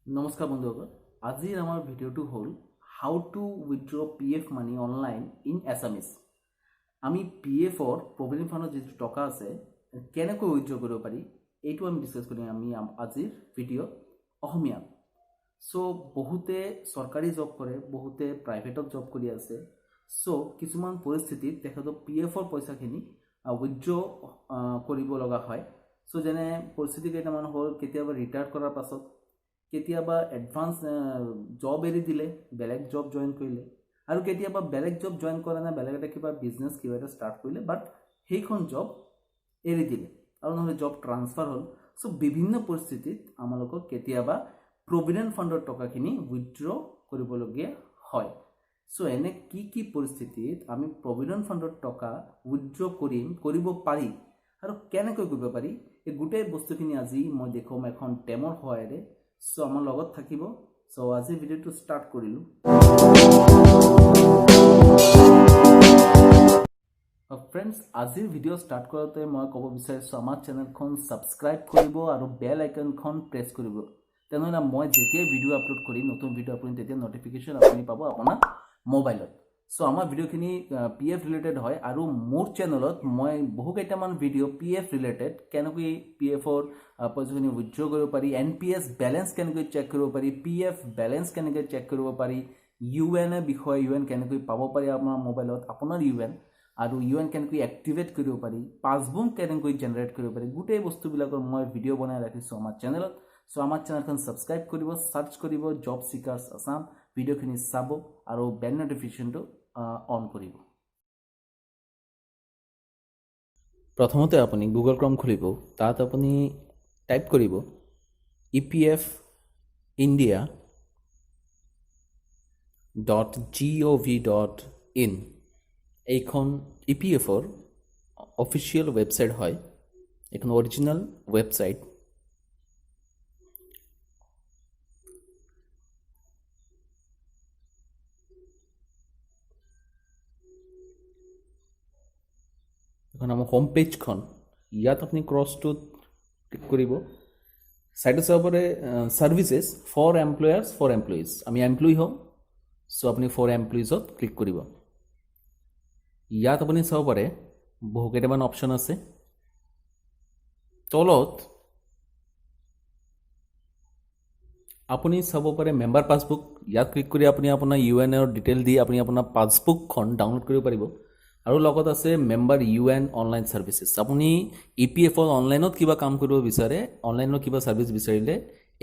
নমস্কাৰ বন্ধুসকল, আজিৰ আমাৰ ভিডিঅ'টো হ'ল how to withdraw PF money online in Assamese. আমি PFৰ প্ৰভিডেণ্ট ফাণ্ডত যিটো টকা আছে কেনেকৈ উইথড্ৰ কৰিব পাৰি এইটো আমি ডিছকাছ কৰিম আমি আজিৰ ভিডিঅ'ত অসমীয়াত। চ' বহুতে চৰকাৰী জব কৰে, বহুতে প্ৰাইভেটত জব কৰি আছে। চ' কিছুমান পৰিস্থিতিত তেখেতক PFৰ পইচাখিনি উইথড্ৰ কৰিব লগা হয়। চ' যেনে পৰিস্থিতি কেইটামান হ'ল, কেতিয়াবা ৰিটায়াৰ কৰাৰ পাছত, কেতিয়াবা এডভান্স জব এৰি দিলে, বেলেগ জব জইন কৰিলে, আৰু কেতিয়াবা বেলেগ জব জইন কৰা নাই, বেলেগ এটা কিবা বিজনেছ কিবা এটা ষ্টাৰ্ট কৰিলে, বাট সেইখন জব এৰি দিলে আৰু নহ'লে জব ট্ৰান্সফাৰ হ'ল। চ' বিভিন্ন পৰিস্থিতিত আমালোকক কেতিয়াবা প্ৰভিডেণ্ট ফাণ্ডৰ টকাখিনি উইথড্ৰ কৰিবলগীয়া হয়। চ' এনে কি পৰিস্থিতিত আমি প্ৰভিডেণ্ট ফাণ্ডৰ টকা উইথড্ৰ কৰিব পাৰি আৰু কেনেকৈ কৰিব পাৰি, এই গোটেই বস্তুখিনি আজি মই দেখুৱাম এখন ডেমৰ সহায়েৰে। চ' আমাৰ লগত থাকিব। চ' আজি ভিডিঅ'টো ষ্টাৰ্ট কৰিলোঁ। ফ্ৰেণ্ডছ, আজিৰ ভিডিঅ' ষ্টাৰ্ট কৰোঁতে মই ক'ব বিচাৰিছোঁ আমাৰ চেনেলখন ছাবস্ক্ৰাইব কৰিব আৰু বেল আইকনখন প্ৰেছ কৰিব। তেনেহ'লে মই যেতিয়াই ভিডিঅ' আপলোড কৰিম, নতুন ভিডিঅ' আপলোড, তেতিয়া নটিফিকেশ্যন আপুনি পাব আপোনাৰ মোবাইলত। চ' আমাৰ ভিডিঅ'খিনি PF ৰিলেটেড হয় আৰু মোৰ চেনেলত মই বহু কেইটামান ভিডিঅ' PF ৰিলেটেড, কেনেকৈ PFৰ পইচাখিনি উইথড্ৰ কৰিব পাৰি, NPS বেলেঞ্চ কেনেকৈ চেক কৰিব পাৰি, PF বেলেঞ্চ কেনেকৈ চেক কৰিব পাৰি, UN বিষয়ে, UN কেনেকৈ পাব পাৰি আপোনাৰ মোবাইলত, আপোনাৰ UN, আৰু UN কেনেকৈ এক্টিভেট কৰিব পাৰি, পাছবুক কেনেকৈ জেনেৰেট কৰিব পাৰি, গোটেই বস্তুবিলাকৰ মই ভিডিঅ' বনাই ৰাখিছোঁ আমাৰ চেনেলত। চ' আমাৰ চেনেলখন ছাবস্ক্ৰাইব কৰিব, ছাৰ্চ কৰিব জব চিকাৰ্ছ আছাম, ভিডিঅ'খিনি চাব আৰু বেল নটিফিকেশ্যনটো অন কৰিব। প্ৰথমতে আপুনি গুগল ক্ৰম খুলিব, তাত আপুনি টাইপ কৰিব epfindia.gov.in। এইখন EPFৰ অফিচিয়েল ৱেবছাইট হয়, এইখন অৰিজিনেল ৱেবছাইট। এখন আমাৰ হোম পেজখন, ইয়াত আপুনি ক্ৰছটোত ক্লিক কৰিব। চাইডত চাব পাৰে ছাৰ্ভিচেছ ফৰ এমপ্লয়াৰ্ছ ফৰ এমপ্লয়িজ, আমি এমপ্লয়ী হওঁ। চ' আপুনি ফৰ এমপ্লয়িজত ক্লিক কৰিব। ইয়াত আপুনি চাব পাৰে বহু কেইটামান অপশ্যন আছে। তলত আপুনি চাব পাৰে মেম্বাৰ পাছবুক, ইয়াত ক্লিক কৰি আপুনি আপোনাৰ UNৰ ডিটেইল দি আপুনি আপোনাৰ পাছবুকখন ডাউনলোড কৰিব পাৰিব। আৰু লগত আছে মেম্বাৰ UN অনলাইন ছাৰ্ভিচেছ। আপুনি EPFৰ অনলাইনত কিবা কাম কৰিব বিচাৰে, অনলাইনত কিবা ছাৰ্ভিচ বিচাৰিলে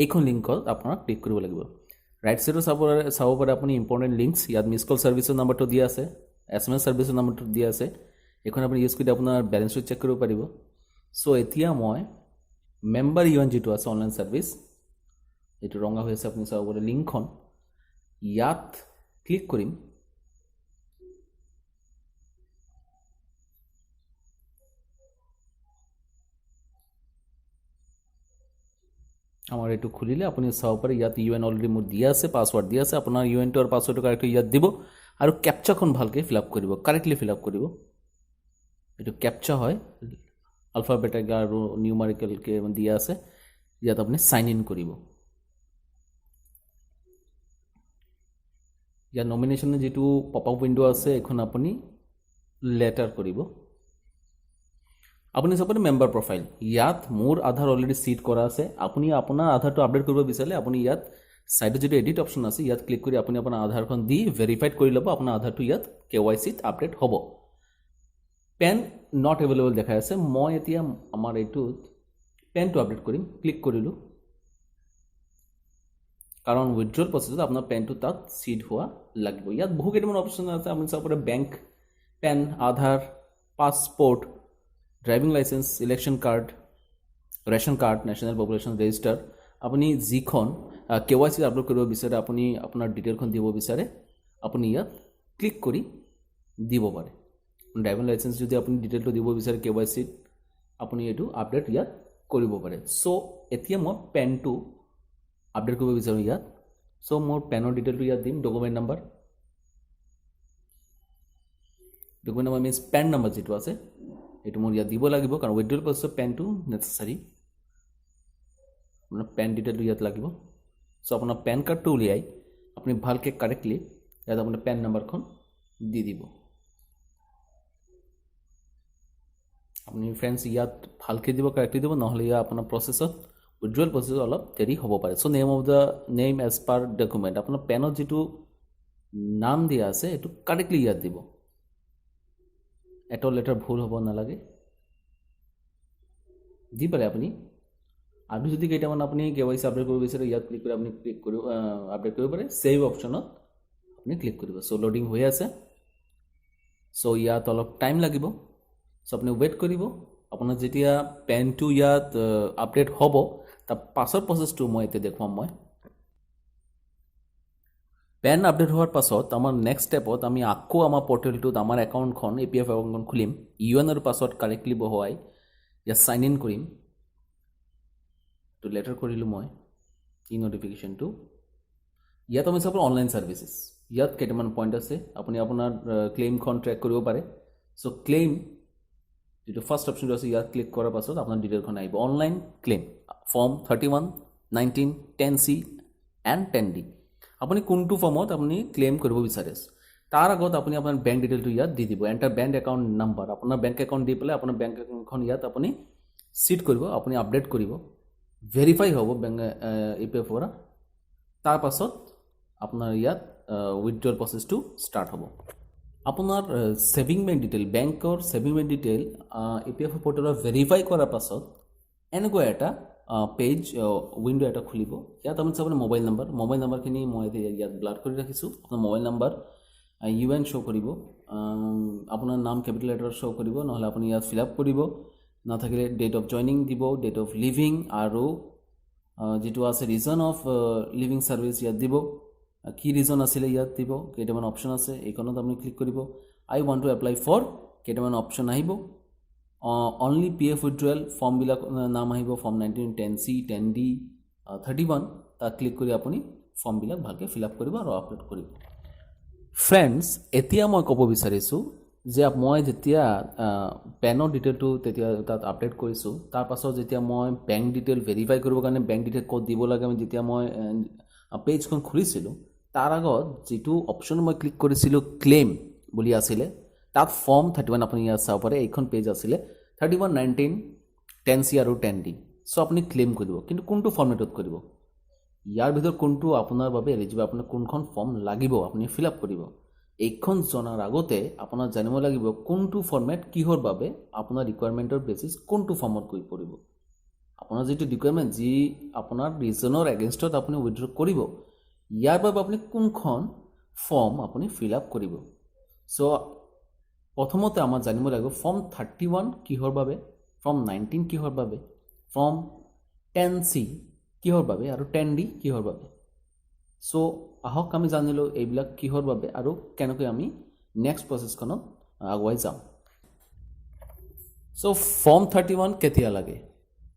এইখন লিংকত আপোনাক ক্লিক কৰিব লাগিব। ৰাইট ছাইডত চাব পাৰে আপুনি ইম্পৰ্টেণ্ট লিংকছ, ইয়াত মিছ কল ছাৰ্ভিচৰ নাম্বাৰটো দিয়া আছে, SMS ছাৰ্ভিচৰ নাম্বাৰটো দিয়া আছে। এইখন আপুনি ইউজ কৰি আপোনাৰ বেলেঞ্চটো চেক কৰিব পাৰিব। চ' এতিয়া মই মেম্বাৰ UN যিটো আছে অনলাইন ছাৰ্ভিচ, এইটো ৰঙা হৈ আছে, আপুনি চাব পাৰে লিংকখন, ইয়াত ক্লিক কৰিম। আমাৰ এইটো খুলিলে আপুনি চাব পাৰে ইয়াত UN অলৰেডি মোৰ দিয়া আছে, পাছৱাৰ্ড দিয়া আছে। আপোনাৰ UNটো আৰু পাছৱাৰ্ডটো কাৰেক্টলি ইয়াত দিব আৰু কেপচাখন ভালকৈ ফিল আপ কৰিব, কাৰেক্টলি ফিল আপ কৰিব। এইটো কেপচা হয়, আলফাবেটিক আৰু নিউমাৰিকেলকৈ দিয়া আছে। ইয়াত আপুনি চাইন ইন কৰিব। ইয়াত নমিনেশ্যনৰ যিটো পপ আপ উইণ্ড' আছে, এইখন আপুনি লেটাৰ কৰিব। আপুনি চাব পাৰে মেম্বাৰ প্ৰফাইল, ইয়াত মোৰ আধাৰ অলৰেডি চিট কৰা আছে। আপুনি আপোনাৰ আধাৰটো আপডেট কৰিব বিচাৰিলে আপুনি ইয়াত ছাইডত যিটো এডিট অপশ্যন আছে, ইয়াত ক্লিক কৰি আপুনি আপোনাৰ আধাৰখন দি ভেৰিফাইড কৰি ল'ব। আপোনাৰ আধাৰটো ইয়াত KYCত আপডেট হ'ব। পেন নট এভেইলেবল দেখাই আছে, মই এতিয়া আমাৰ এইটোত পেনটো আপডেট কৰিম। ক্লিক কৰিলোঁ, কাৰণ উইথড্ৰল প্ৰচেছত আপোনাৰ পেনটো তাত চিট হোৱা লাগিব। ইয়াত বহু কেইটামান অপশ্যন আছে, আপুনি চাব পাৰে bank, PAN, Aadhaar, passport, driving licence, election card, ration card, national population register. আপুনি যিখন KYC আপলোড কৰিব বিচাৰে, আপুনি আপোনাৰ ডিটেইলখন দিব বিচাৰে, আপুনি ইয়াত ক্লিক কৰি দিব পাৰে। ড্ৰাইভিং লাইচেন্স যদি আপুনি ডিটেইলটো দিব বিচাৰে KYCত, আপুনি এইটো আপডেট ইয়াত কৰিব পাৰে। চ' এতিয়া মই পেনটো আপডেট কৰিব বিচাৰোঁ ইয়াত। চ' মোৰ পেনৰ ডিটেইলটো ইয়াত দিম, document number means PAN number যিটো আছে এইটো মোৰ ইয়াত দিব লাগিব, কাৰণ উইথড্ৰল প্ৰচেছত পেনটো নেচেচাৰী। আপোনাৰ পেন ডিটেইলটো ইয়াত লাগিব। সো আপোনাৰ পেন কাৰ্ডটো উলিয়াই আপুনি ভালকৈ কাৰেক্টলি ইয়াত আপোনাৰ পেন নাম্বাৰখন দি দিব। আপুনি ফ্ৰেণ্ডছ ইয়াত ভালকৈ দিব, কাৰেক্টলি দিব, নহ'লে ইয়াত আপোনাৰ প্ৰচেছত উইথড্ৰল প্ৰচেছত অলপ দেৰি হ'ব পাৰে। চ' নেম এজ পাৰ ডকুমেণ্ট আপোনাৰ পেনত যিটো নাম দিয়া আছে এইটো কাৰেক্টলি ইয়াত দিব, এটা লেটাৰ ভুল হ'ব নালাগে, দি পাৰে আপুনি। আৰু যদি কেইটামান আপুনি KYC আপডেট কৰিব বিচাৰে ইয়াত ক্লিক কৰি আপুনি আপডেট কৰিব পাৰে, ছেভ অপশ্যনত আপুনি ক্লিক কৰিব। চ' লোডিং হৈ আছে, চ' ইয়াত অলপ টাইম লাগিব, চ' আপুনি ৱেইট কৰিব। আপোনাৰ যেতিয়া পেনটো ইয়াত আপডেট হ'ব তাৰ পাছৰ প্ৰচেছটো মই এতিয়া দেখুৱাম। পেন আপডেট হোৱাৰ পাছত আমাৰ নেক্সট ষ্টেপত আমি আকৌ আমাৰ পৰ্টেলটোত আমাৰ একাউণ্টখন APF একাউণ্টখন খুলিম, UN আৰু পাছৱৰ্ড কাৰেক্টলি বহুৱাই ইয়াত চাইন ইন কৰিম। তো লেটাৰ কৰিলোঁ মই নটিফিকেশ্যনটো। ইয়াত আমি চাব অনলাইন ছাৰ্ভিচেছ, ইয়াত কেইটামান পইণ্ট আছে, আপুনি আপোনাৰ ক্লেইমখন ট্ৰেক কৰিব পাৰে। চ' ক্লেইম যিটো ফাৰ্ষ্ট অপশ্যনটো আছে ইয়াত ক্লিক কৰাৰ পাছত আপোনাৰ ডিটেইলখন আহিব। Online claim form 31, 19, 10C and 10D। আপুনি কোনটো ফৰ্মত আপুনি ক্লেইম কৰিব বিচাৰে তাৰ আগত আপুনি আপোনাৰ বেংক ডিটেইলটো ইয়াত দি দিব, এণ্টাৰ বেংক একাউণ্ট নাম্বাৰ, আপোনাৰ বেংক একাউণ্ট দি পেলাই আপোনাৰ বেংক একাউণ্টখন ইয়াত আপুনি চিট কৰিব, আপুনি আপডেট কৰিব, ভেৰিফাই হ'ব বেংক APF পৰা। তাৰপাছত আপোনাৰ ইয়াত উইথড্ৰল প্ৰচেছটো ষ্টাৰ্ট হ'ব। আপোনাৰ ছেভিং বেংক ডিটেইল, বেংকৰ ছেভিং বেংক ডিটেইল APF পৰ্টেলত ভেৰিফাই কৰাৰ পাছত এনেকুৱা এটা পেজ উইণ্ড' এটা খুলিব। ইয়াত আপুনি চাব মোবাইল নাম্বাৰখিনি মই ইয়াত ব্লাৰ কৰি ৰাখিছোঁ। আপোনাৰ মোবাইল নাম্বাৰ UN শ্ব' কৰিব, আপোনাৰ নাম কেপিটেল লেটাৰত শ্ব' কৰিব, নহ'লে আপুনি ইয়াত ফিল আপ কৰিব, নাথাকিলে ডেট অফ জইনিং দিব, ডেট অফ লিভিং আৰু যিটো আছে ৰিজন অফ লিভিং ছাৰ্ভিচ ইয়াত দিব, কি ৰিজন আছিলে ইয়াত দিব, কেইটামান অপশ্যন আছে এইখনত আপুনি ক্লিক কৰিব। আই ৱান্ট টু এপ্লাই ফৰ, কেইটামান অপশ্যন আহিব, অনলি PF উইথড্ৰল ফৰ্মবিলাক নাম আহিব, ফৰ্ম 19, 10C, 10D, 31, তাত ক্লিক কৰি আপুনি ফৰ্মবিলাক ভালকৈ ফিল আপ কৰিব আৰু আপলোড কৰিব। ফ্ৰেণ্ডছ, এতিয়া মই ক'ব বিচাৰিছোঁ যে মই যেতিয়া পেনৰ ডিটেইলটো তেতিয়া তাত আপডেট কৰিছোঁ, তাৰপাছত যেতিয়া মই বেংক ডিটেইল ভেৰিফাই কৰিবৰ কাৰণে বেংক ডিটেইল ক'ত দিব লাগে আমি যেতিয়া মই পেজখন খুলিছিলোঁ তাৰ আগত যিটো অপশ্যন মই ক্লিক কৰিছিলোঁ ক্লেইম বুলি আছিলে, তাত ফৰ্ম 31 আপুনি ইয়াত চাব পাৰে, এইখন পেজ আছিলে 31, 19, 10C আৰু 10D। চ' আপুনি ক্লেইম কৰিব, কিন্তু কোনটো ফৰ্মেটত কৰিব, ইয়াৰ ভিতৰত কোনটো আপোনাৰ বাবে এলিজিবল, আপোনাৰ কোনখন ফৰ্ম লাগিব আপুনি ফিল আপ কৰিব। এইখন জনাৰ আগতে আপোনাৰ জানিব লাগিব কোনটো ফৰ্মেট কিহৰ বাবে, আপোনাৰ ৰিকুৱাৰমেণ্টৰ বেচিছ কোনটো ফৰ্মত গৈ পৰিব, আপোনাৰ যিটো ৰিকুৱাৰমেণ্ট যি আপোনাৰ ৰিজনৰ এগেইনষ্টত আপুনি উইথড্ৰ কৰিব, ইয়াৰ বাবে আপুনি কোনখন ফৰ্ম আপুনি ফিল আপ কৰিব। চ' প্ৰথমতে আমাৰ জানিব লাগিব ফৰ্ম 31 কিহৰ বাবে, ফৰ্ম 19 কিহৰ বাবে, ফৰ্ম 10C কিহৰ বাবে আৰু 10D কিহৰ বাবে। চ' আহক আমি জানিলোঁ এইবিলাক কিহৰ বাবে আৰু কেনেকৈ আমি নেক্সট প্ৰচেছখনত আগুৱাই যাম। চ' ফৰ্ম 31 কেতিয়া লাগে,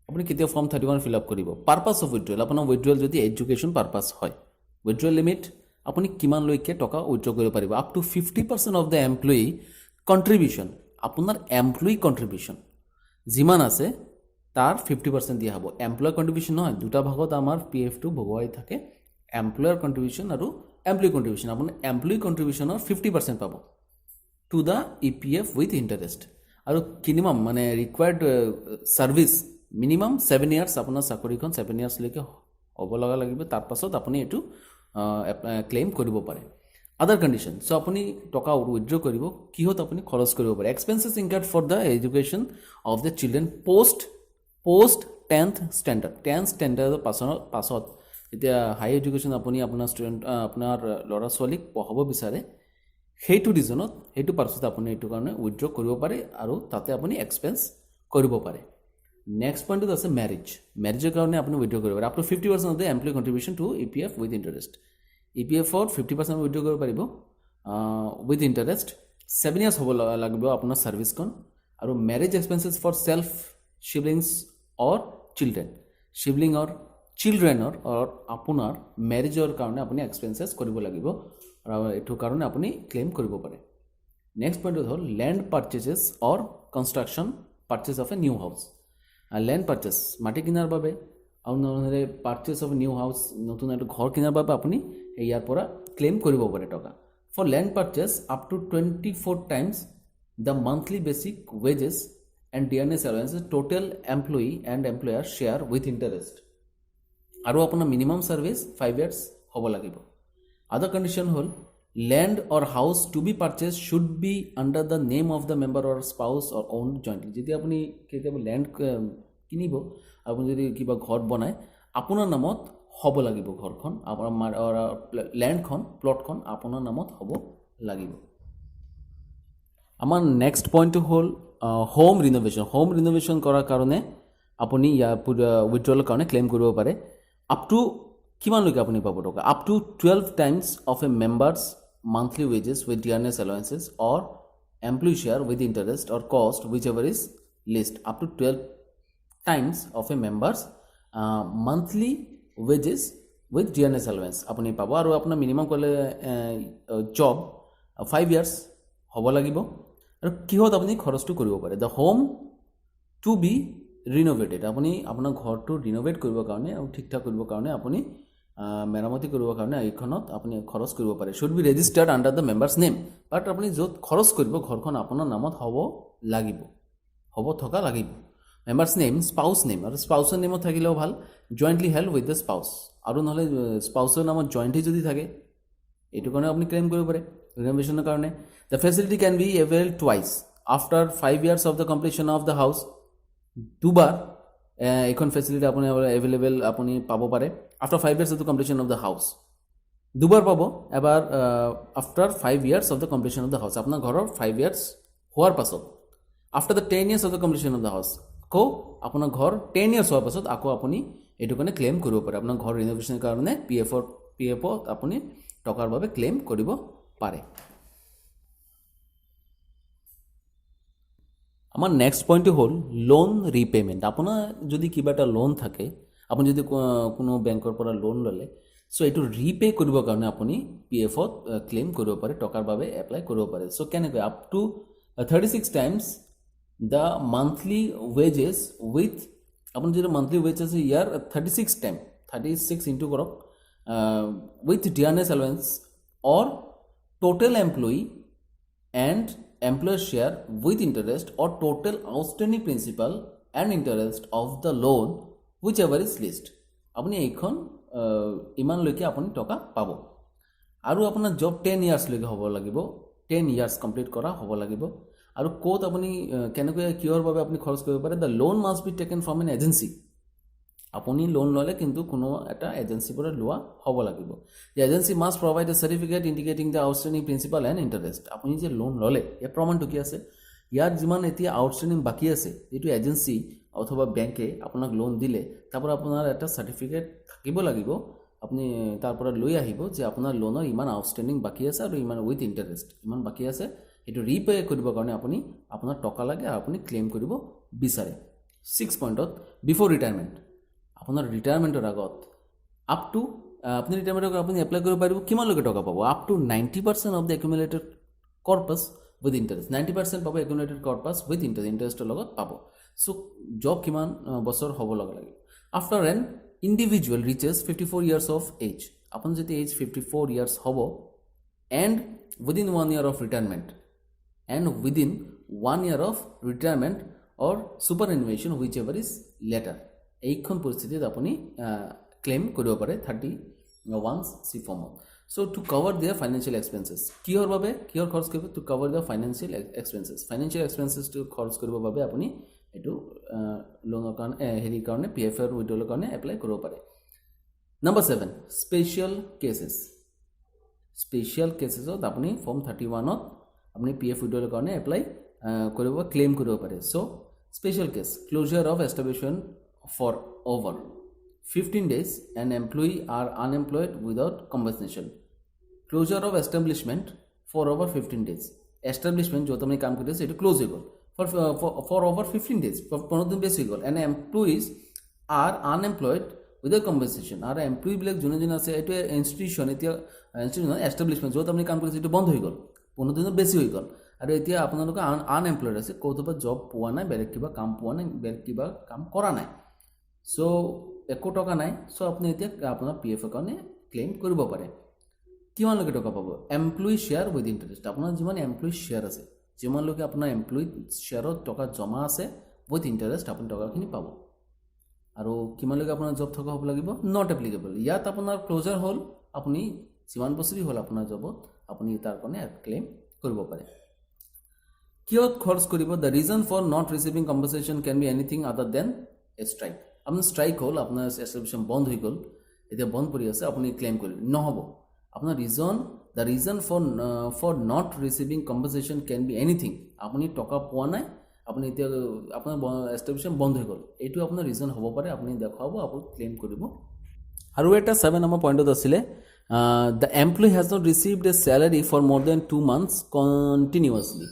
আপুনি কেতিয়া ফৰ্ম 31 ফিল আপ কৰিব, পাৰ্পাছ অফ উইথড্ৰল, আপোনাৰ উইথড্ৰল যদি এডুকেশ্যন পাৰ্পাছ হয়, উইথড্ৰল লিমিট আপুনি কিমানলৈকে টকা উইথড্ৰ কৰিব পাৰিব, up to 50% of the employee contribution, আপোনাৰ এমপ্লয়ী কণ্ট্ৰিবিউশ্যন যিমান আছে তাৰ 50% দিয়া হ'ব। এমপ্লয় কণ্ট্ৰিবিউশ্যন নহয়, দুটা ভাগত আমাৰ PFটো ভগোৱাই থাকে, এমপ্লয়াৰ কণ্ট্ৰিবিউশ্যন আৰু এমপ্লয়ী কণ্ট্ৰিবিউশ্যন। আপোনাৰ এমপ্লয়ী কণ্ট্ৰিবিউশ্যনৰ 50% পাব to the EPF with interest, আৰু মিনিমাম মানে ৰিকুৱাৰ্ড ছাৰ্ভিচ মিনিমাম 7 years, আপোনাৰ চাকৰিখন 7 yearsলৈকে হ'ব লগা লাগিব, তাৰপাছত আপুনি এইটো ক্লেইম কৰিব পাৰে। আদাৰ কণ্ডিশ্যন, চ' আপুনি টকা উইথড্ৰ কৰিব, কিহত আপুনি খৰচ কৰিব পাৰে, expenses incurred for the education of the children post 10th standard, 10th standardৰ পাছত এতিয়া হাই এডুকেশ্যন আপুনি আপোনাৰ ষ্টুডেণ্ট আপোনাৰ ল'ৰা ছোৱালীক পঢ়াব বিচাৰে, সেইটো ৰিজনত সেইটো পাৰ্চত আপুনি এইটো কাৰণে উইথড্ৰ কৰিব পাৰে আৰু তাতে আপুনি এক্সপেঞ্চ কৰিব পাৰে। নেক্সট পইণ্টত আছে মেৰিজৰ কাৰণে আপুনি উইথড্ৰ কৰিব পাৰে, up to 50% of the employee contribution to EPF with interest. EPFত 50% উইথড্ৰ কৰিব পাৰিব উইথ ইণ্টাৰেষ্ট, 7 years হ'ব লাগিব আপোনাৰ ছাৰ্ভিচখন, আৰু marriage expenses for self siblings or children, চিবলিঙৰ চিলড্ৰেনৰ আপোনাৰ মেৰেজৰ কাৰণে আপুনি এক্সপেঞ্চেছ কৰিব লাগিব, আৰু এইটো কাৰণে আপুনি ক্লেইম কৰিব পাৰে। নেক্সট পইণ্টত হ'ল land purchases or construction purchase of a new house, land purchase মাটি কিনাৰ বাবে, আৰু নহ'লে পাৰ্চেছ অফ নিউ হাউচ নতুন এটা ঘৰ কিনাৰ বাবে আপুনি ইয়াৰ পৰা ক্লেইম কৰিব পাৰে টকা for land purchase up to 24 times the monthly basic wages and dearness allowances total employee and employer share with interest আৰু আপোনাৰ মিনিমাম ছাৰ্ভিচ 5 ইয়াৰ্ছ হ'ব লাগিব আদাৰ কণ্ডিশ্যন হ'ল land or house to be purchased should be under the name of the member or spouse or owned jointly যদি আপুনি কেতিয়াবা land কিনিব আপুনি যদি কিবা ঘৰ বনায় আপোনাৰ নামত হ'ব লাগিব ঘৰখন আপোনাৰ ল্যান্ডখন প্লটখন আপোনাৰ নামত হ'ব লাগিব আমাৰ নেক্সট পইণ্টটো হ'ল হোম ৰিনোভেশ্যন কৰাৰ কাৰণে আপুনি ইয়াৰ উইথড্ৰলৰ কাৰণে ক্লেইম কৰিব পাৰে আপ টু কিমানলৈকে আপুনি পাব টকা up to 12 times of A members monthly wages with dearness allowances or employee share with interest or cost whichever is least up to 12 times of a member's monthly wages with dearness allowance apuni pabo aru apna minimum kole job 5 years hobo lagibo aru kihot apuni khoroch tu koribo pare the home to be renovated apuni apna ghor to renovate koribo karone aru thik thak koribo karone apuni মেৰামতি কৰিবৰ কাৰণে এইখনত আপুনি খৰচ কৰিব পাৰে should be registered under the member's name but আপুনি য'ত খৰচ কৰিব ঘৰখন আপোনাৰ নামত হ'ব লাগিব হ'ব থকা লাগিব মেম্বাৰ্ছ নেম স্পাউছ নেম আৰু স্পাউছৰ নেমত থাকিলেও ভাল জইণ্টলি হেল্ড উইথ দ্য স্পাউছ আৰু নহ'লে স্পাউছৰ নামত জইণ্টলি যদি থাকে এইটো কাৰণে আপুনি ক্লেইম কৰিব পাৰে ৰিনোভেশ্যনৰ কাৰণে the facility can be avail twice after 5 years of the completion of the house দুবাৰ এইখন ফেচিলিটি আপুনি এভেইলেবল আপুনি পাব পাৰে after 5 years of the completion of the house দুবাৰ পাব এবাৰ after 5 years of the completion of the house আপোনাৰ ঘৰৰ 5 ইয়াৰ্ছ হোৱাৰ পাছত after the 10 years of the completion of the house আকৌ আপোনাৰ ঘৰ 10 ইয়াৰ্ছ হোৱাৰ পাছত আকৌ আপুনি এইটো কাৰণে ক্লেইম কৰিব পাৰে আপোনাৰ ঘৰ ৰিনোভেশ্যনৰ কাৰণে পি এফত আপুনি টকাৰ বাবে ক্লেইম কৰিব পাৰে আমাৰ নেক্সট পইণ্টটো হ'ল লোন ৰিপে'মেণ্ট আপোনাৰ যদি কিবা এটা লোন থাকে আপুনি যদি কোনো বেংকৰ পৰা লোন ল'লে চ' এইটো ৰিপে' কৰিবৰ কাৰণে আপুনি পি এফত ক্লেইম কৰিব পাৰে টকাৰ বাবে এপ্লাই কৰিব পাৰে চ' কেনেকৈ up to 36 times the monthly wages with আপোনাৰ যিটো মান্থলি ৱেজ আছে ইয়াৰ 36 টাইম 36 ইনটু কৰক with dearness allowance or total employee and employer share with interest or total outstanding principal and interest of the loan whichever is least আপুনি এইখন ইমানলৈকে আপুনি টকা পাব আৰু আপোনাৰ জব 10 ইয়াৰ্ছ লৈকে হ'ব লাগিব 10 ইয়াৰ্ছ কমপ্লিট কৰা হ'ব লাগিব আৰু ক'ত আপুনি কেনেকৈ কিহৰ বাবে আপুনি খৰচ কৰিব পাৰে the loan must be taken from an agency আপুনি লোন ল'লে কিন্তু কোনো এটা এজেঞ্চিৰ পৰা লোৱা হ'ব লাগিব the agency must provide a certificate indicating the outstanding principal and interest আপুনি যে লোন ল'লে ইয়াৰ প্ৰমাণটো কি আছে ইয়াত যিমান এতিয়া আউটষ্টেণ্ডিং বাকী আছে যিটো এজেঞ্চি অথবা বেংকে আপোনাক লোন দিলে তাৰ পৰা আপোনাৰ এটা চাৰ্টিফিকেট থাকিব লাগিব আপুনি তাৰ পৰা লৈ আহিব যে আপোনাৰ লোনৰ ইমান আউটষ্টেণ্ডিং বাকী আছে আৰু ইমান উইথ ইণ্টাৰেষ্ট ইমান বাকী আছে এইটো ৰিপে' কৰিবৰ কাৰণে আপুনি আপোনাৰ টকা লাগে আৰু আপুনি ক্লেইম কৰিব বিচাৰে 6 পইণ্টত বিফৰ ৰিটায়াৰমেণ্ট আপোনাৰ ৰিটায়াৰমেণ্টৰ আগত আপ টু আপুনি ৰিটায়াৰমেণ্টৰ আপুনি এপ্লাই কৰিব পাৰিব কিমানলৈকে টকা পাব up to 90% of the accumulated corpus with interest 90% পাব একুমুলেটেড কৰ্পাছ উইথ ইণ্টাৰেষ্টৰ লগত পাব চ' জব কিমান বছৰ হ'ব লাগে after an individual reaches 54 years of age আপোনাৰ যদি এজ 54 ইয়াৰ্ছ হ'ব and within 1 year of retirement and within 1 year of retirement or superannuation whichever is later এইখন পৰিস্থিতিত আপুনি ক্লেইম কৰিব পাৰে 31C ফৰ্মত so' to cover their financial expenses কিহৰ বাবে কিহৰ খৰচ কৰিব টু কভাৰ দিয়াৰ ফাইনেন্সিয়েল এক্সপেঞ্চেছটো খৰচ কৰিবৰ বাবে আপুনি এইটো লোনৰ কাৰণে হেৰিৰ কাৰণে পি এফ উইথড্ৰলৰ কাৰণে এপ্লাই কৰিব পাৰে নম্বৰ 7 স্পেচিয়েল কেচেছত আপুনি ফৰ্ম 31ত আপুনি পি এফ উইথড্ৰলৰ কাৰণে এপ্লাই কৰিব ক্লেইম কৰিব পাৰে so' special case closure of establishment for over 15 days an employee are unemployed without compensation closure of establishment for over 15 days establishment jo tamne kaam karte eto close hoigol for over 15 days 15 din besi hoigol and employees are unemployed without compensation are employee bilak jone jone ase eto institution establishment jo tamne kaam karte eto bond hoigol 15 din besi hoigol আৰু এতিয়া আপোনালোকে unemployed আছে ক'তোবা job পোৱা নাই বেলেগ কিবা কাম পোৱা নাই বেলেগ কিবা কাম কৰা নাই চ' একো টকা নাই সো আপুনি এতিয়া আপোনাৰ PF কাৰণে ক্লেইম কৰিব পাৰে কিমানলৈকে টকা পাব এমপ্লয়ি শ্বেয়াৰ উইথ ইণ্টাৰেষ্ট আপোনাৰ যিমান এমপ্লয়ি শ্বেয়াৰ আছে যিমানলৈকে আপোনাৰ এমপ্লয়ি শ্বেয়াৰত টকা জমা আছে উইথ ইণ্টাৰেষ্ট আপুনি টকাখিনি পাব আৰু কিমানলৈকে আপোনাৰ জব থকা হ'ব লাগিব নট এপ্লিকেবল ইয়াত আপোনাৰ ক্লোজাৰ হ'ল আপুনি যিমান বছৰি হ'ল আপোনাৰ জবত আপুনি তাৰ কাৰণে ক্লেইম কৰিব পাৰে কিয়ত খৰচ কৰিব the reason for not receiving compensation can be anything other than a strike আপোনাৰ ষ্ট্ৰাইক হ'ল আপোনাৰ এষ্টাব্লিছমেণ্ট বন্ধ হৈ গ'ল এতিয়া বন্ধ পৰি আছে আপুনি ক্লেইম কৰিব নহ'ব আপোনাৰ the reason for not receiving compensation can be anything আপুনি টকা পোৱা নাই আপুনি এতিয়া আপোনাৰ এষ্টাব্লিছমেণ্ট বন্ধ হৈ গ'ল এইটো আপোনাৰ ৰিজন হ'ব পাৰে আপুনি দেখুৱাব আপুনি ক্লেইম কৰিব আৰু এটা 7 নম্বৰ পইণ্টত আছিলে the employee has not received a salary for more than 2 months continuously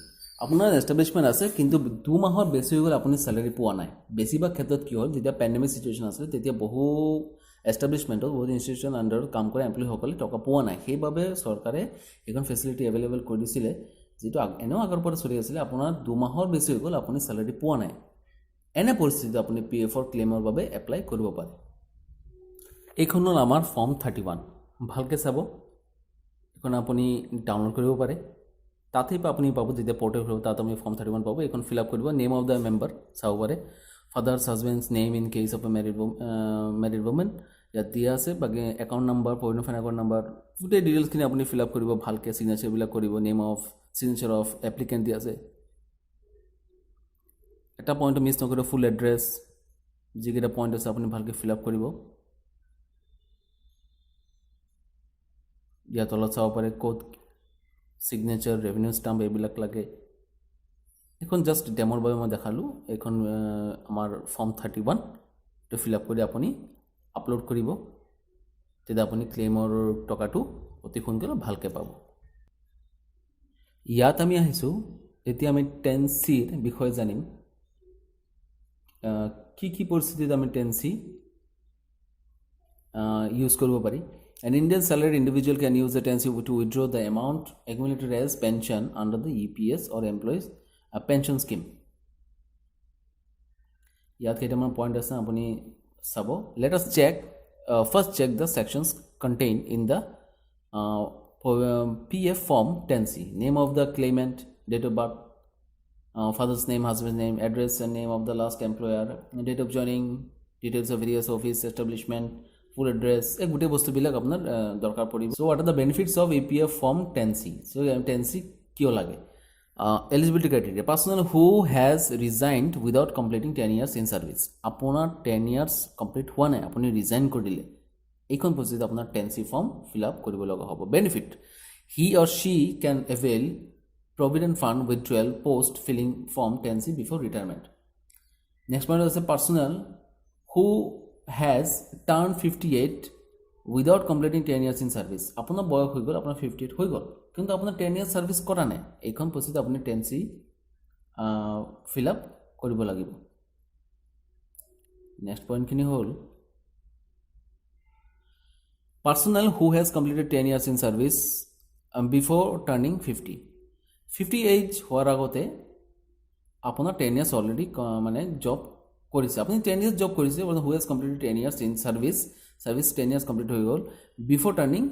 আপোনাৰ এষ্টাব্লিছমেণ্ট আছে কিন্তু 2 মাহৰ বেছি হৈ গ'ল আপুনি চেলাৰী পোৱা নাই বেছিভাগ ক্ষেত্ৰত কি হ'ল যেতিয়া পেণ্ডেমিক চিটুৱেশ্যন আছিলে তেতিয়া বহু এষ্টাব্লিছমেণ্টত বহুত ইনষ্টিটিউশ্যন আণ্ডাৰত কাম কৰা এমপ্লয়িসকলে টকা পোৱা নাই সেইবাবে চৰকাৰে এইখন ফেচিলিটি এভেইলেবল কৰি দিছিলে যিটো এনেও আগৰ পৰা চলি আছিলে আপোনাৰ 2 মাহৰ বেছি হৈ গ'ল আপুনি চেলাৰী পোৱা নাই এনে পৰিস্থিতিত আপুনি PF-ৰ ক্লেইমৰ বাবে এপ্লাই কৰিব পাৰে এইখন হ'ল আমাৰ ফৰ্ম 31 ভালকৈ চাব এইখন আপুনি ডাউনলোড কৰিব পাৰে তাতেই আপুনি পাব যেতিয়া পৰ্টেল খুলিব তাত আপুনি ফৰ্ম 31 পাব এইখন ফিল আপ কৰিব নেম অফ দ্য মেম্বাৰ চাব পাৰে father's husband's name in case of a married women ইয়াত দিয়া আছে বাকী account number provident account number গোটেই ডিটেইলছখিনি আপুনি ফিল আপ কৰিব ভালকৈ চিগনেচাৰবিলাক কৰিব name of signature of applicant দিয়া আছে এটা পইণ্ট মিছ নকৰিব ফুল এড্ৰেছ যিকেইটা পইণ্ট আছে আপুনি ভালকৈ ফিল আপ কৰিব ইয়াত তলত চাব পাৰে ক'ত চিগনেচাৰ ৰেভিনিউ ষ্টাম্প এইবিলাক লাগে এইখন জাষ্ট ডেমৰ বাবে মই দেখালোঁ এইখন আমাৰ ফৰ্ম 31 টো ফিল আপ কৰি আপুনি আপলোড কৰিব তেতিয়া আপুনি ক্লেইমৰ টকাটো অতি সোনকালে ভালকৈ পাব ইয়াত আমি আহিছোঁ এতিয়া আমি 10C ৰ বিষয়ে জানিম কি পৰিস্থিতিত আমি 10C ইউজ কৰিব পাৰি An Indian salaried individual can use the 10C to withdraw the amount accumulated as pension under the EPS or employees pension scheme. ইয়াত কেইটামান পইণ্ট আছে আপুনি চাব let us first check the sections contained in the PF form 10C name of the claimant date of birth father's name husband's name address and name of the last employer date of joining details of various office establishment full address এই গোটেই বস্তুবিলাক আপোনাৰ দৰকাৰ পৰিব so what are the benefits of EPF form 10C so 10C কিয় লাগে eligibility criteria person who has resigned without completing 10 years in service আপোনাৰ 10 years complete হোৱা নাই আপুনি ৰিজাইন কৰি দিলে এইখন পজিটিভ আপোনাৰ 10C ফৰ্ম ফিল আপ কৰিব লগা হ'ব benefit he or she can avail provident fund withdrawal post filling form 10C before retirement next point is a personnel who has turned 58 without completing 10 years in service আপোনাৰ বয়স হৈ গ'ল আপোনাৰ 58 হৈ গ'ল কিন্তু আপোনাৰ 10 years সাৰ্ভিস কৰা নাই এইখন পজিটিভ আপুনি 10C ফিল আপ কৰিব লাগিব নেক্সট পইণ্ট খিনি হ'ল personnel who has completed 10 years in service before turning 50 age হোৱাৰ আগতে আপোনাৰ 10 years অলৰেডি মানে জব কৰিছে আপুনি 10 years জব কৰিছে who has completed 10 years in service 10 years complete হৈ গ'ল before turning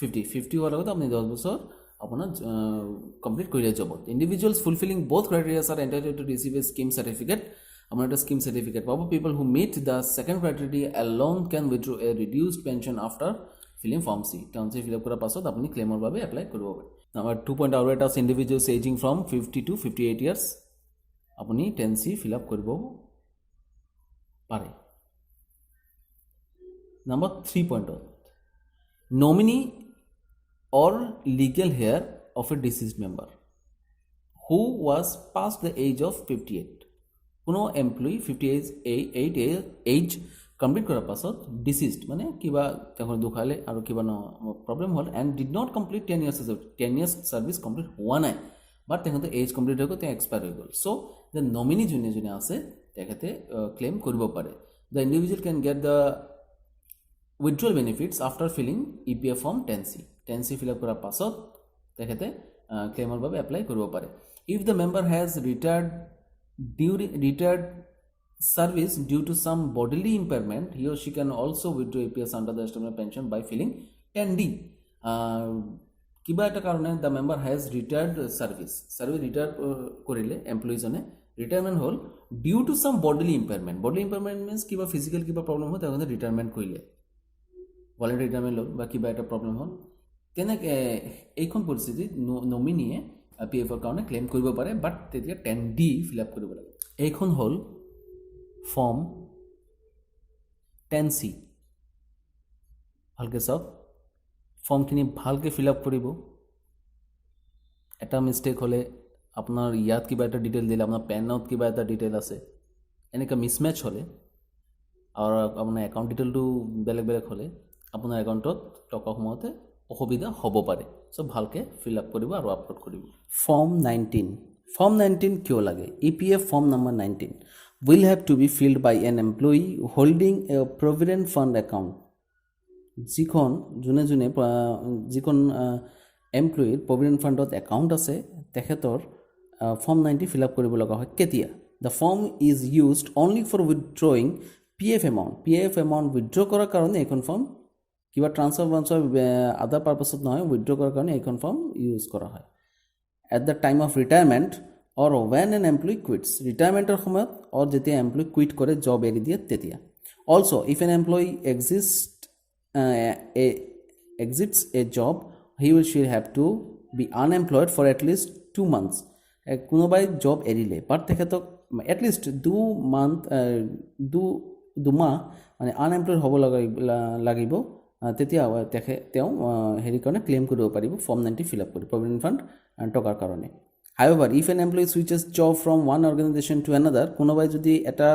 50 হোৱাৰ আগতে আপুনি 10 বছৰ আপোনাৰ কমপ্লিট কৰিলে জবত individuals fulfilling both criteria are entitled to receive a scheme certificate আপোনাৰ এটা স্কিম সার্টিফিকেট পাব people who meet the second criteria alone can withdraw a reduced pension after filling form C town fill up কৰাৰ পাছত আপুনি ক্লেমৰ বাবে apply কৰিব পাৰে number 2 point আৰু এটা individuals aging from 50 to 58 years আপুনি 10C ফিল আপ কৰিব পাৰে number 3 point nominee or legal heir of a deceased member who was past the age of 58 কোনো এমপ্লয়ি 58 age কমপ্লিট কৰাৰ পাছত ডিসিজড মানে কিবা তেখেত দুখালে আৰু কিবা প্ৰবলেম হ'ল and did not complete 10 years service complete হোৱা নাই বাট তেখেত এজ কমপ্লিট হৈ গ'ল তেওঁ এক্সপায়াৰ হৈ গ'ল সো দ্য নমিনি যোনে আছে তেখেতে ক্লেইম কৰিব পাৰে the individual can get the withdrawal benefits after filling EPF form 10C fill up কৰাৰ পাছত তেখেতে ক্লেমৰ বাবে এপ্লাই কৰিব পাৰে if the member has retired service due to some bodily impairment, he or she can also withdraw EPS under the established pension by filling 10D. কিবা এটা কাৰণে the member has retired service retire কৰিলে এমপ্লয়িজনে retirement হ'ল due to চাম bodily ইম্পেয়াৰমেণ্ট means কিবা physical কিবা problem হ'ল তেওঁলোকে ৰিটায়াৰমেণ্ট কৰিলে ভলেণ্টাৰী ৰিটায়াৰমেণ্ট ল'ল বা কিবা এটা প্ৰব্লেম হ'ল তেনেকৈ এইখন পৰিস্থিতিত নমিনীয়ে পি এফৰ কাৰণে ক্লেইম কৰিব পাৰে বাট তেতিয়া 10D ফিল আপ কৰিব লাগে এইখন হ'ল ফৰ্ম 10C ভালকৈ চাওক ফৰ্মখিনি ভালকৈ ফিল আপ কৰিব এটা মিষ্টেক হ'লে আপোনাৰ ইয়াত কিবা এটা ডিটেইল দিলে আপোনাৰ পেনত কিবা এটা ডিটেইল আছে এনেকৈ মিছমেচ হ'লে আৰু আপোনাৰ একাউণ্ট ডিটেইলটো বেলেগ বেলেগ হ'লে আপোনাৰ একাউণ্টত টকা সোমাওঁতে অসুবিধা হ'ব পাৰে চ' ভালকৈ ফিল আপ কৰিব আৰু আপলোড কৰিব ফৰ্ম 19 কিয় লাগে EPF form number 19 will have to be filled by an employee holding a provident fund account যিখন যিখন এমপ্লয়িৰ প্ৰভিডেণ্ট ফাণ্ডত একাউণ্ট আছে তেখেতৰ ফৰ্ম 90 ফিল আপ কৰিব লগা হয় কেতিয়া the form is used only for withdrawing PF amount withdraw কৰাৰ কাৰণে এইখন ফৰ্ম কিবা ট্ৰান্সফাৰ আদাৰ পাৰ্পাছত নহয় উইথড্ৰ কৰাৰ কাৰণে এইখন ফৰ্ম ইউজ কৰা হয় at the time of retirement or when an employee quits ৰিটায়াৰমেণ্টৰ সময়ত অৰ যেতিয়া এমপ্লয়ী কুইট কৰে জব এৰি দিয়ে তেতিয়া also' if N employee exits a job he will she have to be unemployed for at least 2 months কোনোবাই job এৰিলে বাট তেখেতক এটলিষ্ট 2 মাহ মানে আনএমপ্লয়ড হ'ব লাগিব তেতিয়া তেওঁ হেৰি কাৰণে ক্লেইম কৰিব পাৰিব ফৰ্ম 90 ফিল আপ কৰি প্ৰভিডেণ্ট ফাণ্ড টকাৰ কাৰণে however if an employee switches job from one organization to another কোনোবাই যদি এটা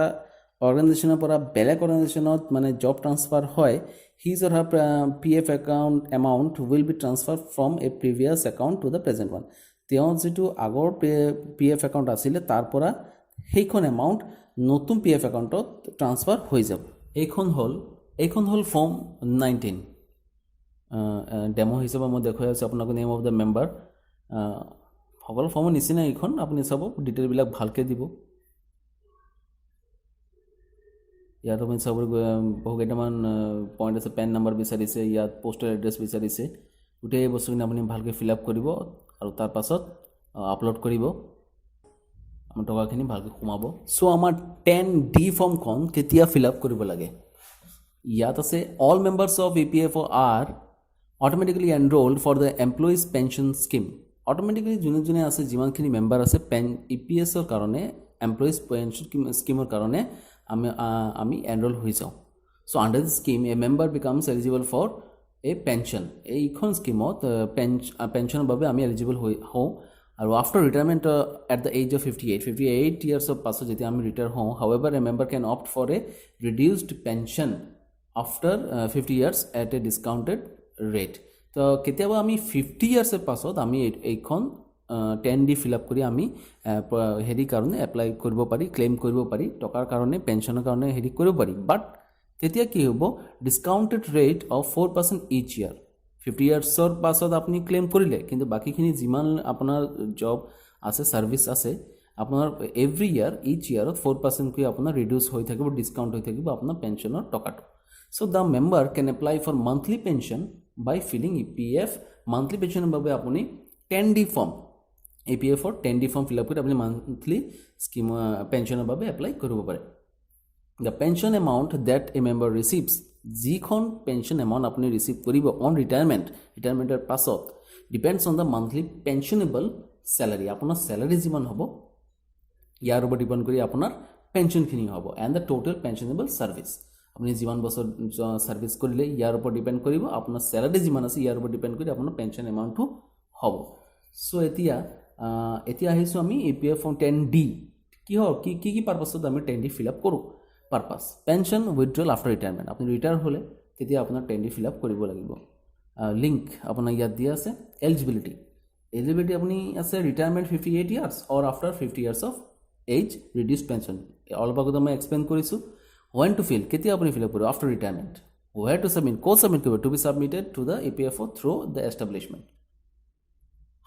অৰ্গেনাইজেশ্যনৰ পৰা বেলেগ অৰ্গেনাইজেশ্যনত মানে জব ট্ৰান্সফাৰ হয় his or her PF account amount will be transferred from a previous account to the present one তেওঁ যেটো আগৰ PF account আছিল তাৰ পৰা সেইখন এমাউণ্ট নতুন PF accountত ট্ৰান্সফাৰ হৈ যাব এইখন হ'ল ফৰ্ম 19 ডেমো হিচাপে মই দেখুৱাই আছোঁ আপোনাক নেম অফ দ্য মেম্বাৰ সকলো ফৰ্মৰ নিচিনা এইখন আপুনি চাব ডিটেইলবিলাক ভালকৈ দিব ইয়াত আপুনি চাব বহু কেইটামান পইণ্ট আছে পেন নম্বৰ বিচাৰিছে ইয়াত পোষ্টেল এড্ৰেছ বিচাৰিছে গোটেই বস্তুখিনি আপুনি ভালকৈ ফিল আপ কৰিব আৰু তাৰ পাছত আপলোড কৰিব আমাৰ টকাখিনি ভালকৈ সোমাব চ' আমাৰ 10D ফৰ্মখন কেতিয়া ফিল আপ কৰিব লাগে ইয়াত আছে all members of EPFO are automatically enrolled for the employees pension scheme automatically যোনে আছে যিমানখিনি মেম্বাৰ আছে EPSৰ কাৰণে এমপ্লয়িজ পেঞ্চন স্কিমৰ কাৰণে আমি এনৰোল হৈ যাওঁ so' under this scheme a member becomes eligible for a pension এইখন স্কিমত পেঞ্চনৰ বাবে আমি এলিজিবল হওঁ আৰু after retirement at the age of 58 ইয়াৰ্ছৰ পাছত যেতিয়া আমি ৰিটায়াৰ হওঁ however a member can opt for a reduced pension after 50 years at a discounted rate তো কেতিয়াবা আমি 50 ইয়াৰ্ছৰ পাছত আমি এইখন 10D ফিল আপ কৰি আমি হেৰি কাৰণে এপ্লাই কৰিব পাৰি ক্লেইম কৰিব পাৰি টকাৰ কাৰণে পেঞ্চনৰ কাৰণে হেৰি কৰিব পাৰি বাট তেতিয়া কি হ'ব ডিছকাউণ্টেড ৰেট অফ 4% ইচ ইয়াৰ 50 ইয়াৰ্ছৰ পাছত আপুনি ক্লেইম কৰিলে কিন্তু বাকীখিনি যিমান আপোনাৰ জব আছে ছাৰ্ভিচ আছে আপোনাৰ এভৰি ইয়াৰ ইচ ইয়াৰত 4% কৈ আপোনাৰ ৰিডিউচ হৈ থাকিব ডিছকাউণ্ট হৈ থাকিব আপোনাৰ পেঞ্চনৰ টকাটো so' the member can apply for monthly pension by filling EPF monthly পেঞ্চনৰ বাবে আপুনি 10D ফৰ্ম EPFৰ 10D ফৰ্ম ফিল আপ কৰি আপুনি মান্থলি স্কিম পেঞ্চনৰ বাবে এপ্লাই কৰিব পাৰে the pension amount date a member receives যিখন পেঞ্চন এমাউণ্ট আপুনি ৰিচিভ কৰিব অন ৰিটায়াৰমেণ্টৰ পাছত depends on the monthly pensionable salary আপোনাৰ চেলাৰী যিমান হ'ব ইয়াৰ ওপৰত ডিপেণ্ড কৰি আপোনাৰ পেঞ্চনখিনি হ'ব এণ্ড দ্য টোটেল পেঞ্চনেবল ছাৰ্ভিচ আপুনি যিমান বছৰ ছাৰ্ভিচ কৰিলে ইয়াৰ ওপৰত ডিপেণ্ড কৰিব আপোনাৰ চেলাৰী যিমান আছে ইয়াৰ ওপৰত ডিপেণ্ড কৰি আপোনাৰ পেঞ্চন এমাউণ্টটো হ'ব চ' এতিয়া আহিছোঁ আমি EPF ফৰ্ম 10D কি পাৰ্পাছত আমি 10D ফিল আপ কৰোঁ purpose pension withdrawal after retirement আপুনি ৰিটায়াৰ হ'লে তেতিয়া আপোনাৰ 10D ফিল আপ কৰিব লাগিব লিংক আপোনাৰ ইয়াত দিয়া আছে এলিজিবিলিটি আপুনি আছে retirement 58 years or after 50 years of age reduce pension অলপ আগতে মই এক্সপ্লেইন কৰিছোঁ when to fill কেতিয়া আপুনি ফিল আপ কৰিব after retirement where to submit ক'ত ছাবমিট কৰিব to be submitted to the EPFO through the establishment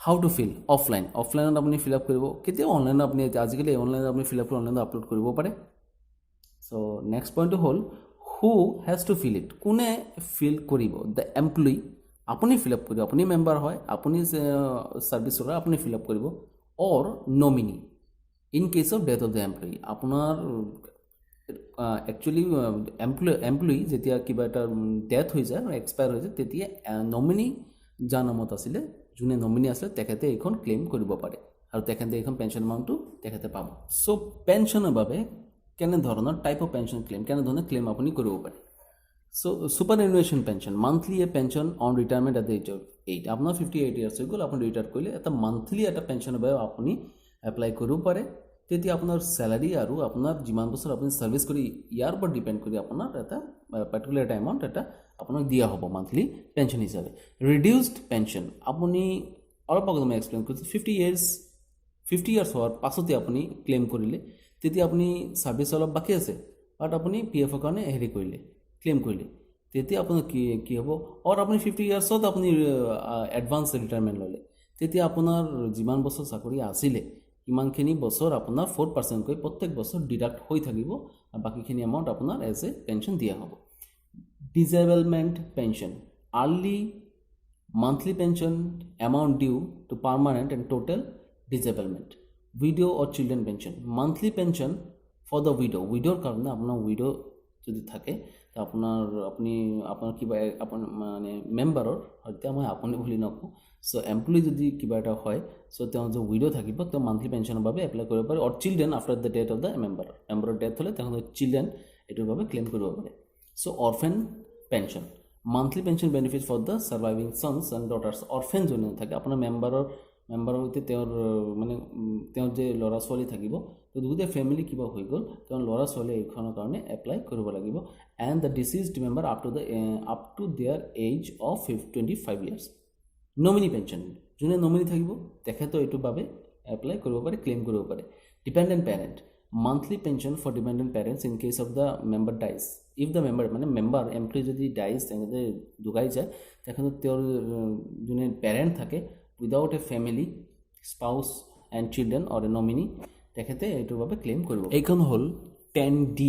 how to fill অফলাইনত আপুনি ফিল আপ কৰিব কেতিয়া অনলাইনত আপুনি আজিকালি অনলাইনত আপুনি ফিল আপ কৰি অনলাইনত আপলোড কৰিব পাৰে সো নেক্সট পইণ্টটো হ'ল who has to fill it, কোনে ফিল কৰিব, দ্য এমপ্লয়ী, আপুনি ফিল আপ কৰিব, আপুনি মেম্বাৰ হয়, আপুনি ছাৰ্ভিচৰ হয়, আপুনি ফিল আপ কৰিব, or nominee in case of death of the employee, আপোনাৰ একচুৱেলি এমপ্লয়ী যেতিয়া কিবা এটা ডেথ হৈ যায়, এক্সপায়াৰ হৈ যায়, তেতিয়া নমিনি যাৰ নামত আছিলে, যোনে নমিনি আছিলে তেখেতে এইখন ক্লেইম কৰিব পাৰে আৰু তেখেতে এইখন পেঞ্চন এমাউণ্টটো তেখেতে পাব। চ' পেঞ্চনৰ বাবে কেনেধৰণৰ টাইপ অফ পেঞ্চন ক্লেইম, কেনেধৰণৰ ক্লেইম আপুনি কৰিব পাৰে। So' superannuation pension, monthly a pension on retirement at the age of 8, আপোনাৰ 58 ইয়াৰ্ছ হৈ গ'ল, আপুনি ৰিটায়াৰ কৰিলে, এটা মান্থলি এটা পেঞ্চনৰ বাবে আপুনি এপ্লাই কৰিব পাৰে। তেতিয়া আপোনাৰ চেলাৰী আৰু আপোনাৰ যিমান বছৰ আপুনি ছাৰ্ভিচ কৰি ইয়াৰ ওপৰত ডিপেণ্ড কৰি আপোনাৰ এটা পাৰ্টিকুলাৰ এটা এমাউণ্ট এটা আপোনাক দিয়া হ'ব মান্থলি পেঞ্চন হিচাপে। ৰিডিউচড পেঞ্চন, আপুনি অলপ আগতে মই এক্সপ্লেইন কৰিছোঁ, 50 ইয়াৰ্ছ হোৱাৰ পাছতে আপুনি ক্লেইম কৰিলে, তেতিয়া আপুনি ছাৰ্ভিচ অলপ বাকী আছে, বাট আপুনি পি এফৰ কাৰণে হেৰি কৰিলে, ক্লেইম কৰিলে, তেতিয়া আপোনাৰ কি হ'ব, আৰু আপুনি 50 ইয়াৰ্ছত আপুনি এডভান্স ৰিটায়াৰমেণ্ট ল'লে, তেতিয়া আপোনাৰ যিমান বছৰ চাকৰি আছিলে ইমানখিনি বছৰ আপোনাৰ 4%কৈ প্ৰত্যেক বছৰ ডিডাক্ট হৈ থাকিব আৰু বাকীখিনি এমাউণ্ট আপোনাৰ এজ এ পেঞ্চন দিয়া হ'ব। Disablement pension, early monthly pension amount due to permanent and total disablement. Widow or children pension, monthly pension for the widow, widow karone apnar widow jodi thake ta apnar kiba apon mane member or hoyte moi apni boli nako, so employee jodi kiba eta hoy, so te jo widow thakibo te monthly pension babe apply koribo pare, or children after the death of the member death hole te children etur babe claim koribo pare. So orphan pension, monthly pension benefit for the surviving sons and daughters, orphan যোনে থাকে আপোনাৰ মেম্বাৰৰ সৈতে তেওঁৰ মানে তেওঁৰ যে ল'ৰা ছোৱালী থাকিব, তো গোটেই ফেমিলি কিবা হৈ গ'ল, তেওঁৰ ল'ৰা ছোৱালী এইখনৰ কাৰণে এপ্লাই কৰিব লাগিব। And the deceased member up to their age of 25 years. Nominee pension, যোনে নমিনি থাকিব তেখেতৰ এইটোৰ বাবে এপ্লাই কৰিব পাৰে, ক্লেইম কৰিব পাৰে। Dependent parent, monthly pension for dependent parents in case of the member dies. If the member মানে মেম্বাৰ এমপ্লয়ী যদি ডাইজ তেখেতে ঢুকাই যায়, তেখেতৰ তেওঁৰ যোনে পেৰেণ্ট থাকে without a family, spouse and children or a nominee, তেখেতে এইটোৰ বাবে ক্লেইম কৰিব। এইখন হ'ল 10D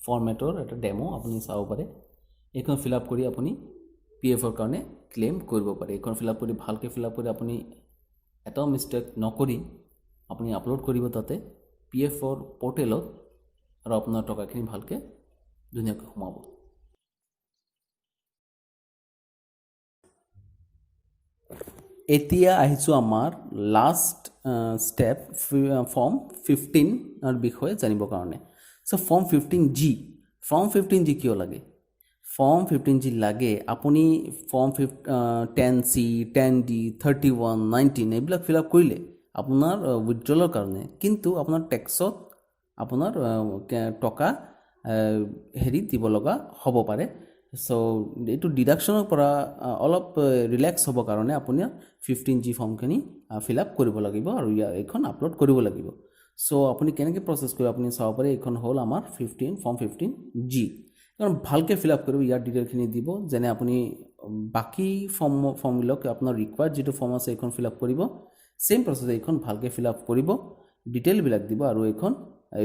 ফৰ্মেটৰ এটা ডেমো, আপুনি চাব পাৰে। এইখন ফিল আপ কৰি আপুনি পি এফৰ কাৰণে ক্লেইম কৰিব পাৰে। এইখন ফিল আপ কৰি ভালকৈ ফিল আপ কৰি আপুনি এটাও মিষ্টেক নকৰি আপুনি আপলোড কৰিব তাতে পি এফৰ পৰ্টেলত, আৰু আপোনাৰ টকাখিনি ভালকৈ ধুনীয়াকৈ সোমাব। এতিয়া আহিছোঁ আমাৰ লাষ্ট ষ্টেপ, ফৰ্ম 15ৰ বিষয়ে জানিবৰ কাৰণে। চ' ফৰ্ম 15G কিয় লাগে? ফৰ্ম 15G লাগে, আপুনি ফৰ্ম 10C, 10D, 31, 19 এইবিলাক ফিল আপ কৰিলে আপোনাৰ উইথড্ৰলৰ কাৰণে, কিন্তু আপোনাৰ টেক্সত আপোনাৰ টকা হেৰি দিব লগা হ'ব পাৰে। চ' এইটো ডিডাকশ্যনৰ পৰা অলপ ৰিলেক্স হ'বৰ কাৰণে আপুনি 15G ফৰ্মখিনি ফিল আপ কৰিব লাগিব আৰু এইখন আপলোড কৰিব লাগিব। চ' আপুনি কেনেকৈ প্ৰচেছ কৰিব আপুনি চাব পাৰে। এইখন হ'ল আমাৰ ফৰ্ম 15G। কাৰণ ভালকৈ ফিল আপ কৰিব, ইয়াৰ ডিটেইলখিনি দিব, যেনে আপুনি বাকী ফৰ্মবিলাক আপোনাৰ ৰিকুৱাৰ্ড যিটো ফৰ্ম আছে এইখন ফিল আপ কৰিব, ছেইম প্ৰচেছ এইখন ভালকৈ ফিল আপ কৰিব, ডিটেইলবিলাক দিব আৰু এইখন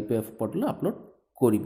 পি এফ পৰ্টেলত আপলোড কৰিব।